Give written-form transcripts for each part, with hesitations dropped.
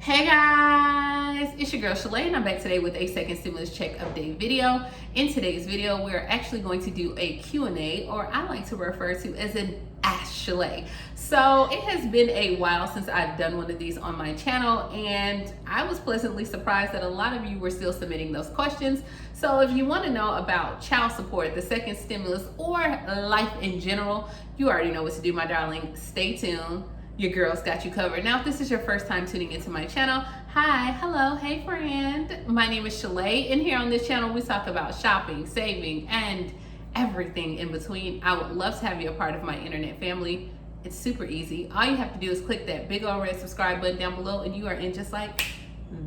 Hey guys, it's your girl Shalae and I'm back today with a second stimulus check update video. In today's video, we're actually going to do a Q&A, or I like to refer to as an Ask Shalae. So it has been a while since I've done one of these on my channel, and I was pleasantly surprised that a lot of you were still submitting those questions. So if you want to know about child support, the second stimulus, or life in general, you already know what to do, my darling. Stay tuned. Your girl's got you covered. Now, if this is your first time tuning into my channel, hi, hello, hey friend. My name is Shalae, and here on this channel, we talk about shopping, saving, and everything in between. I would love to have you a part of my internet family. It's super easy. All you have to do is click that big old red subscribe button down below, and you are in just like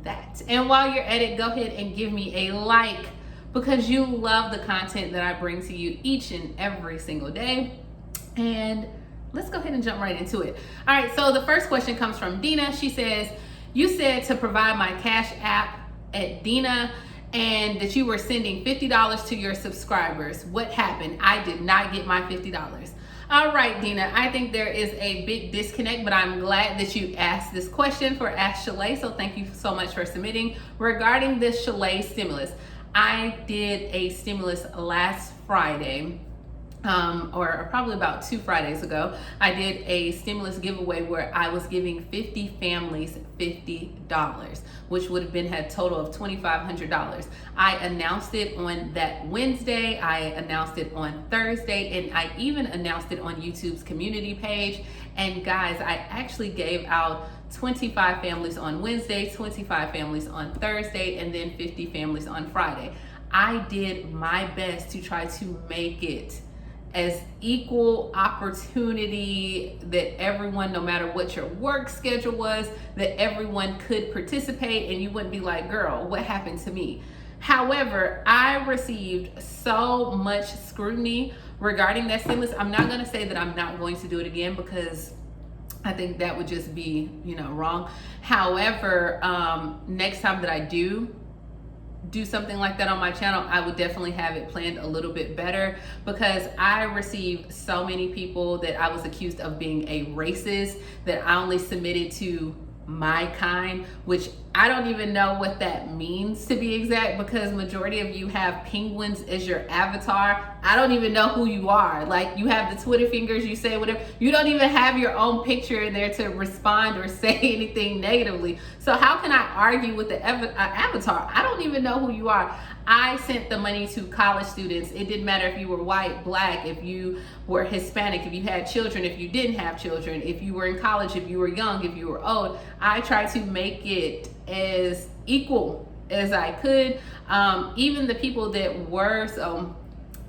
that. And while you're at it, go ahead and give me a like, because you love the content that I bring to you each and every single day. And let's go ahead and jump right into it. All right, so the first question comes from Dina. She says, you said to provide my Cash App at Dina and that you were sending $50 to your subscribers. What happened? I did not get my $50. All right, Dina, I think there is a big disconnect, but I'm glad that you asked this question for Ask Shalae, so thank you so much for submitting. Regarding this Shalae stimulus, I did a stimulus last Friday, or probably about 2 Fridays ago. I did a stimulus giveaway where I was giving 50 families $50, which would have been a total of $2,500. I announced it on that Wednesday, I announced it on Thursday, and I even announced it on YouTube's community page. And guys, I actually gave out 25 families on Wednesday, 25 families on Thursday, and then 50 families on Friday. I did my best to try to make it as equal opportunity that everyone, no matter what your work schedule was, that everyone could participate and you wouldn't be like, girl, what happened to me? However, I received so much scrutiny regarding that stimulus. I'm not going to say that I'm not going to do it again, because I think that would just be, wrong. However, next time that I do something like that on my channel, I would definitely have it planned a little bit better, because I received so many people that I was accused of being a racist, that I only submitted to my kind, which I don't even know what that means, to be exact, because majority of you have penguins as your avatar. I don't even know who you are. Like, you have the Twitter fingers, you say whatever. You don't even have your own picture in there to respond or say anything negatively. So how can I argue with the avatar? I don't even know who you are. I sent the money to college students. It didn't matter if you were white, black, if you were Hispanic, if you had children, if you didn't have children, if you were in college, if you were young, if you were old. I tried to make it as equal as I could. Even the people that were, so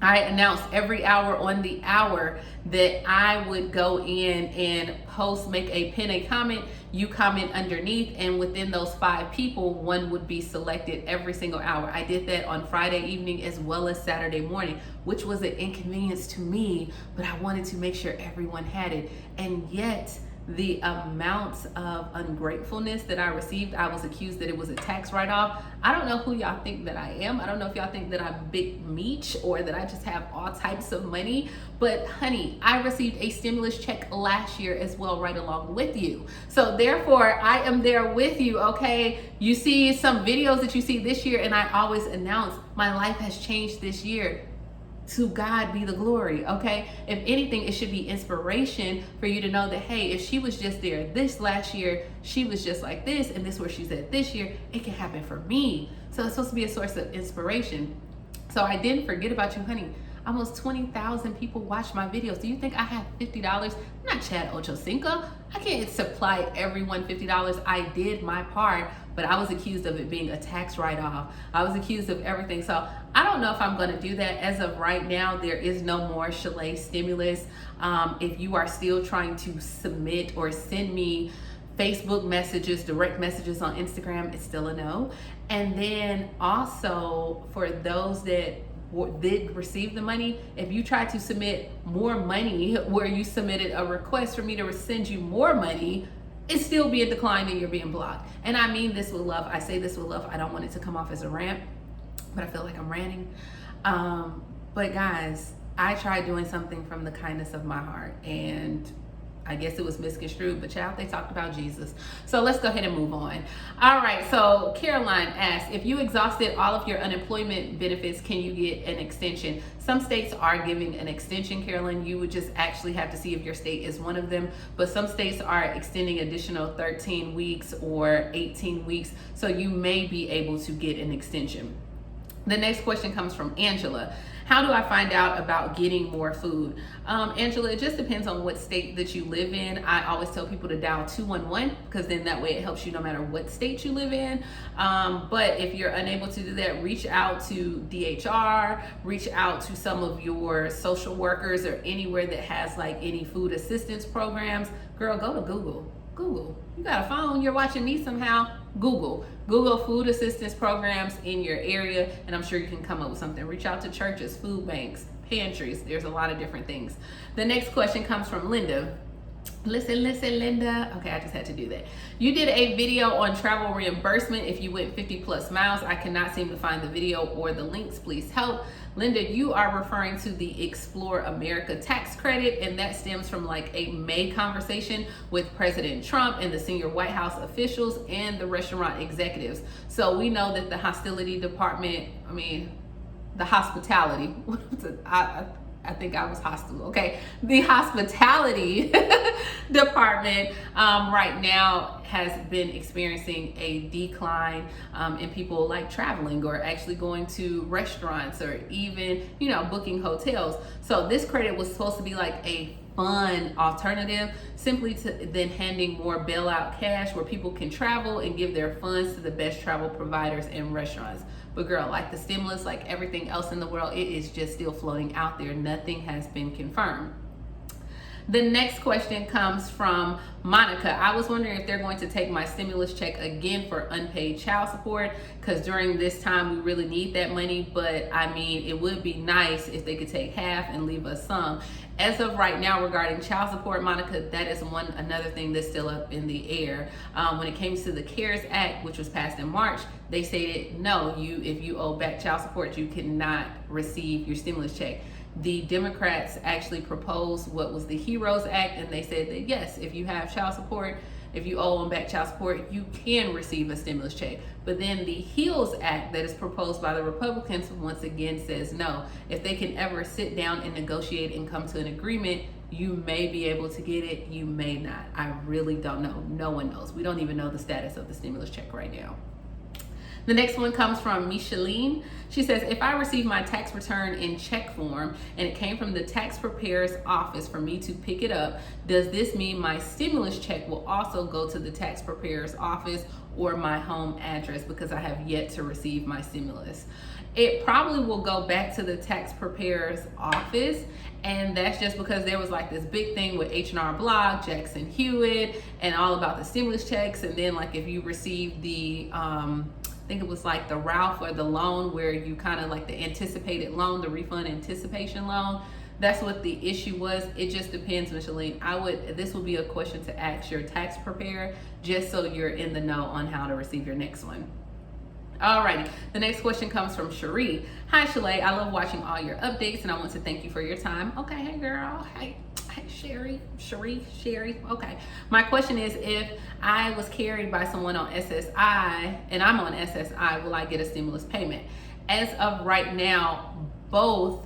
I announced every hour on the hour that I would go in and post, make a pin a comment, you comment underneath, and within those 5 people, one would be selected every single hour. I did that on Friday evening as well as Saturday morning, which was an inconvenience to me, but I wanted to make sure everyone had it. And yet, the amounts of ungratefulness that I received, I was accused that it was a tax write-off. I don't know who y'all think that I am. I don't know if y'all think that I'm big meech or that I just have all types of money. But honey, I received a stimulus check last year as well, right along with you. So therefore, I am there with you, okay? You see some videos that you see this year, and I always announce my life has changed this year. To God be the glory, okay? If anything, it should be inspiration for you to know that, hey, if she was just there this last year, she was just like this, and this is where she's at this year, it can happen for me. So it's supposed to be a source of inspiration. So I didn't forget about you, honey. Almost 20,000 people watch my videos. Do you think I have $50? I'm not Chad Ochocinco. I can't supply everyone $50. I did my part, but I was accused of it being a tax write-off. I was accused of everything. So I don't know if I'm going to do that. As of right now, there is no more Shalae stimulus. If you are still trying to submit or send me Facebook messages, direct messages on Instagram, it's still a no. And then also, for those that did receive the money, if you try to submit more money where you submitted a request for me to send you more money, it's still being declined and you're being blocked. And I mean this with love. I say this with love. I don't want it to come off as a rant, but I feel like I'm ranting. But guys, I tried doing something from the kindness of my heart, and I guess it was misconstrued, but child, they talked about Jesus. So let's go ahead and move on. All right, so Caroline asked, if you exhausted all of your unemployment benefits, can you get an extension? Some states are giving an extension, Caroline. You would just actually have to see if your state is one of them, but some states are extending additional 13 weeks or 18 weeks, so you may be able to get an extension. The next question comes from Angela. How do I find out about getting more food? Angela, it just depends on what state that you live in. I always tell people to dial 211 because then that way it helps you no matter what state you live in. But if you're unable to do that, reach out to DHR, reach out to some of your social workers or anywhere that has like any food assistance programs. Girl, go to Google. You got a phone, you're watching me somehow. Google food assistance programs in your area, and I'm sure you can come up with something. Reach out to churches, food banks, pantries. There's a lot of different things. The next question comes from Linda. Listen, Linda. Okay, I just had to do that. You did a video on travel reimbursement if you went 50 plus miles. I cannot seem to find the video or the links. Please help. Linda, you are referring to the Explore America tax credit, and that stems from like a May conversation with President Trump and the senior White House officials and the restaurant executives. So we know that the hospitality department, the hospitality, I think I was hostile, okay? The hospitality department right now has been experiencing a decline in people like traveling or actually going to restaurants or even, booking hotels. So this credit was supposed to be like a fun alternative simply to then handing more bailout cash where people can travel and give their funds to the best travel providers and restaurants. But girl, like the stimulus, like everything else in the world, it is just still floating out there. Nothing has been confirmed. The next question comes from Monica. I was wondering if they're going to take my stimulus check again for unpaid child support, because during this time we really need that money. But it would be nice if they could take half and leave us some. As of right now, regarding child support, Monica, that is another thing that's still up in the air. When it came to the CARES Act, which was passed in March, they stated no, if you owe back child support, you cannot receive your stimulus check. The Democrats actually proposed what was the HEROES Act, and they said that yes, if you have child support, if you owe them back child support, you can receive a stimulus check. But then the HEALS Act that is proposed by the Republicans once again says no. If they can ever sit down and negotiate and come to an agreement, you may be able to get it, you may not. I really don't know. No one knows. We don't even know the status of the stimulus check right now. The next one comes from Micheline. She says, if I receive my tax return in check form and it came from the tax preparer's office for me to pick it up, does this mean my stimulus check will also go to the tax preparer's office or my home address, because I have yet to receive my stimulus? It probably will go back to the tax preparer's office, and that's just because there was like this big thing with H&R Block, Jackson Hewitt, and all about the stimulus checks. And then like if you receive the I think it was like the Ralph or the loan where you kind of like the anticipated loan, the refund anticipation loan. That's what the issue was. It just depends, Micheline. This would be a question to ask your tax preparer just so you're in the know on how to receive your next one. Alrighty, the next question comes from Cherie. Hi Shalae, I love watching all your updates and I want to thank you for your time. Okay, hey girl, hey Sherry. Okay, my question is, if I was carried by someone on SSI and I'm on SSI, will I get a stimulus payment? As of right now, both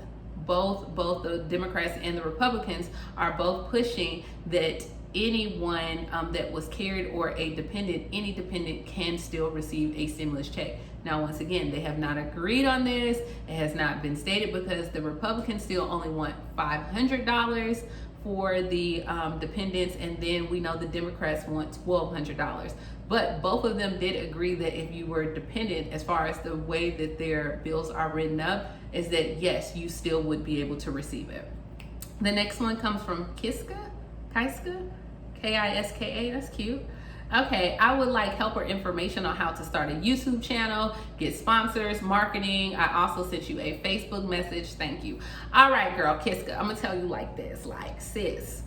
the Democrats and the Republicans are both pushing that anyone that was carried or any dependent can still receive a stimulus check. Now, once again, they have not agreed on this. It has not been stated because the Republicans still only want $500 for the dependents, and then we know the Democrats want $1,200. But both of them did agree that if you were dependent, as far as the way that their bills are written up, is that yes, you still would be able to receive it. The next one comes from Kiska, K-I-S-K-A, that's cute. Okay, I would like help or information on how to start a YouTube channel, get sponsors, marketing. I also sent you a Facebook message. Thank you. All right, girl, Kiska, I'm gonna tell you like this, like sis,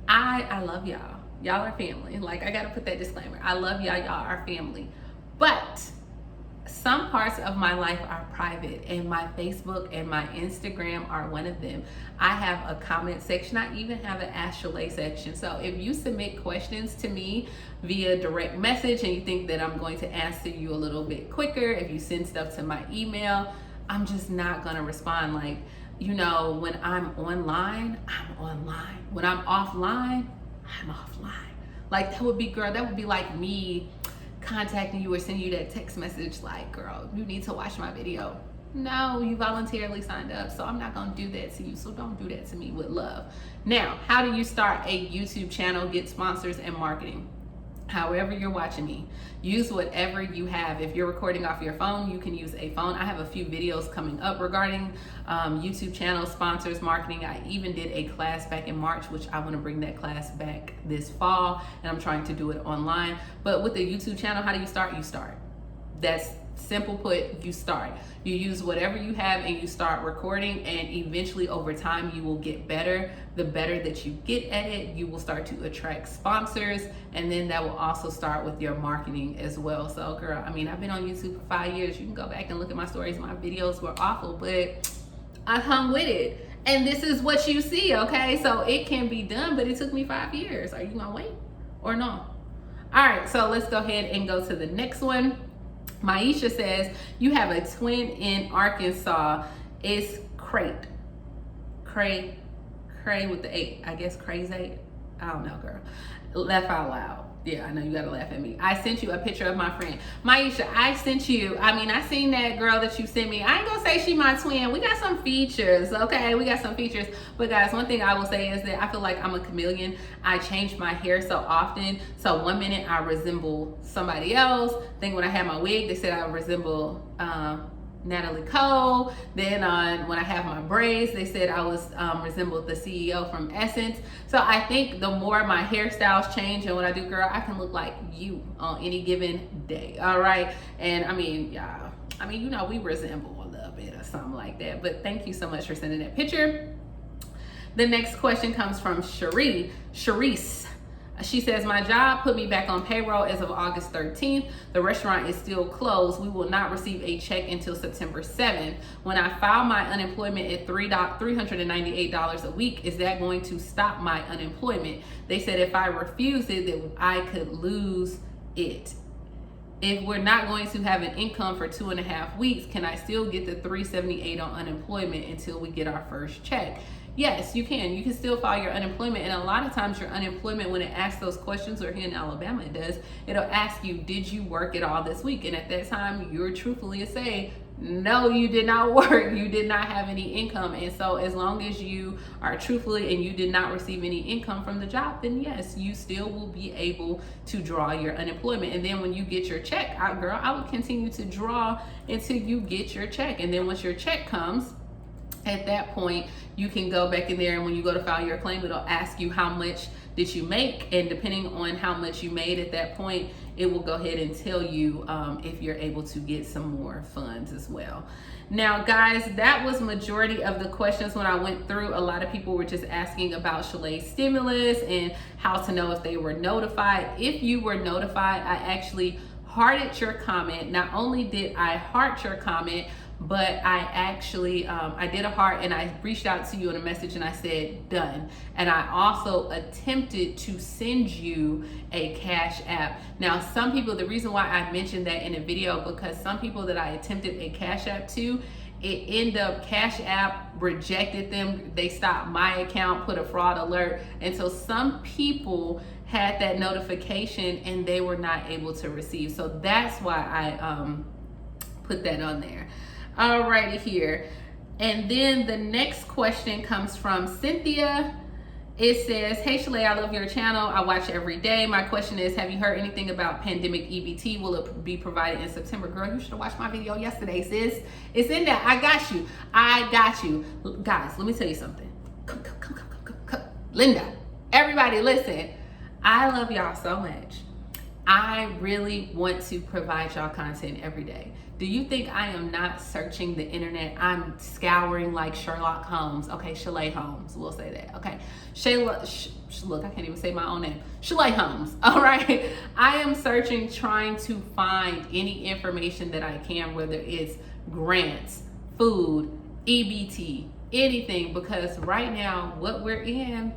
I love y'all. Y'all are family. Like, I gotta put that disclaimer. I love y'all, y'all are family. But Some parts of my life are private, and my Facebook and my Instagram are one of them. I have a comment section. I even have an Ask Shalae section. So if you submit questions to me via direct message and you think that I'm going to answer you a little bit quicker, if you send stuff to my email, I'm just not gonna respond. Like, you know, when I'm online, I'm online. When I'm offline, I'm offline. Like, that would be, girl, that would be like me contacting you or sending you that text message like, girl, you need to watch my video. No, you voluntarily signed up, so I'm not gonna do that to you. So don't do that to me, with love. Now, how do you start a YouTube channel, get sponsors and marketing? However you're watching me, use whatever you have. If you're recording off your phone, you can use a phone. I have a few videos coming up regarding YouTube channel sponsors, marketing. I even did a class back in March, which I want to bring that class back this fall, and I'm trying to do it online. But with the YouTube channel, how do you start? You start. That's simple put, you start. You use whatever you have and you start recording, and eventually over time you will get better. The better that you get at it, you will start to attract sponsors, and then that will also start with your marketing as well. So girl, I mean, I've been on YouTube for 5 years. You can go back and look at my stories. My videos were awful, but I hung with it. And this is what you see, okay? So it can be done, but it took me 5 years. Are you gonna wait or no? All right, so let's go ahead and go to the next one. Maisha says, you have a twin in Arkansas. It's Cray with the 8. I guess crazy. I don't know, girl. Laugh out loud. Yeah, I know you gotta laugh at me. I sent you a picture of my friend. Maisha, I sent you, I seen that girl that you sent me. I ain't gonna say she my twin. We got some features, okay? We got some features. But guys, one thing I will say is that I feel like I'm a chameleon. I change my hair so often. So one minute I resemble somebody else. Then when I had my wig, they said I resemble Natalie Cole. Then when I have my braids, they said I was resembled the CEO from Essence. So I think the more my hairstyles change and what I do, girl, I can look like you on any given day. All right. And I mean, yeah, you know, we resemble a little bit or something like that. But thank you so much for sending that picture. The next question comes from Sharice. She says, my job put me back on payroll as of August 13th. The restaurant is still closed. We will not receive a check until September 7th. When I file my unemployment at $398 a week, is that going to stop my unemployment? They said if I refuse it, that I could lose it. If we're not going to have an income for 2.5 weeks, can I still get the $378 on unemployment until we get our first check? Yes, you can. You can still file your unemployment. And a lot of times your unemployment, when it asks those questions, or here in Alabama it does, it'll ask you, did you work at all this week? And at that time, you're truthfully to say, no, you did not work. You did not have any income. And so as long as you are truthfully and you did not receive any income from the job, then yes, you still will be able to draw your unemployment. And then when you get your check, girl, I would continue to draw until you get your check. And then once your check comes, at that point, you can go back in there, and when you go to file your claim, it'll ask you how much did you make, and depending on how much you made at that point, it will go ahead and tell you if you're able to get some more funds as well. Now guys, that was majority of the questions when I went through. A lot of people were just asking about Shalae'S stimulus and how to know if they were notified. If you were notified, I actually hearted your comment. Not only did I heart your comment, but I actually, I did a heart, and I reached out to you in a message and I said, done. And I also attempted to send you a Cash App. Now, some people, the reason why I mentioned that in a video, because some people that I attempted a Cash App to, it ended up, Cash App rejected them. They stopped my account, put a fraud alert. And so some people had that notification and they were not able to receive. So that's why I put that on there. Alrighty here. And then the next question comes from Cynthia. It says, hey Shalae, I love your channel. I watch every day. My question is, have you heard anything about pandemic EBT? Will it be provided in September? Girl, you should have watched my video yesterday, sis. It's in there. I got you. I got you. Guys, let me tell you something. Come. Linda, everybody listen. I love y'all so much. I really want to provide y'all content every day. Do you think I am not searching the internet? I'm scouring like Sherlock Holmes. Okay, Shalae Holmes, we'll say that. Okay, look, I can't even say my own name. Shalae Holmes, all right? I am searching, trying to find any information that I can, whether it's grants, food, EBT, anything, because right now, what we're in,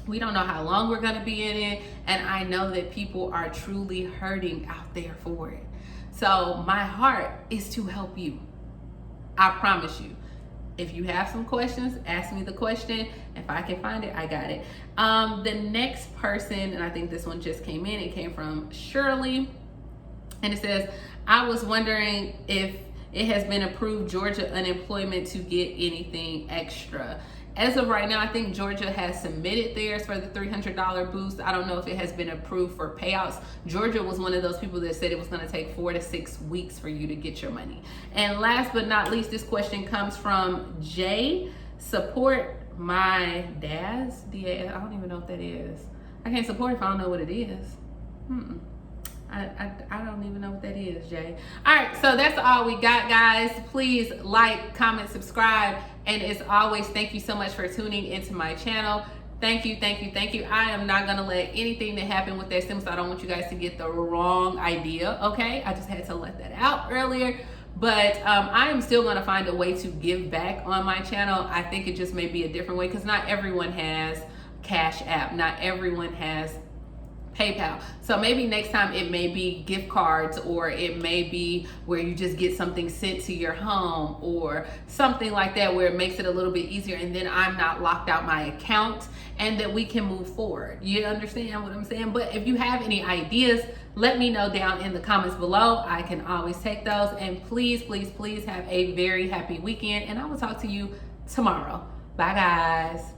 we don't know how long we're gonna be in it, and I know that people are truly hurting out there for it. So my heart is to help you. I promise you. If you have some questions, ask me the question. If I can find it, I got it. The next person, and I think this one just came in, it came from Shirley, and it says, I was wondering if it has been approved Georgia unemployment to get anything extra. As of right now, I think Georgia has submitted theirs for the $300 boost. I don't know if it has been approved for payouts. Georgia was one of those people that said it was going to take 4 to 6 weeks for you to get your money. And last but not least, this question comes from Jay. Support my dad's DA. I don't even know what that is. I can't support if I don't know what it is. I don't even know what that is, Jay. All right, so that's all we got, guys. Please like, comment, subscribe, and as always, thank you so much for tuning into my channel. Thank you, thank you, thank you. I am not gonna let anything that happened with that stimulus, I don't want you guys to get the wrong idea, okay? I just had to let that out earlier. But I am still gonna find a way to give back on my channel. I think it just may be a different way, because not everyone has Cash App, not everyone has PayPal. So maybe next time it may be gift cards, or it may be where you just get something sent to your home or something like that, where it makes it a little bit easier, and then I'm not locked out my account, and that we can move forward. You understand what I'm saying? But if you have any ideas, let me know down in the comments below. I can always take those. And please, please, please have a very happy weekend, and I will talk to you tomorrow. Bye, guys.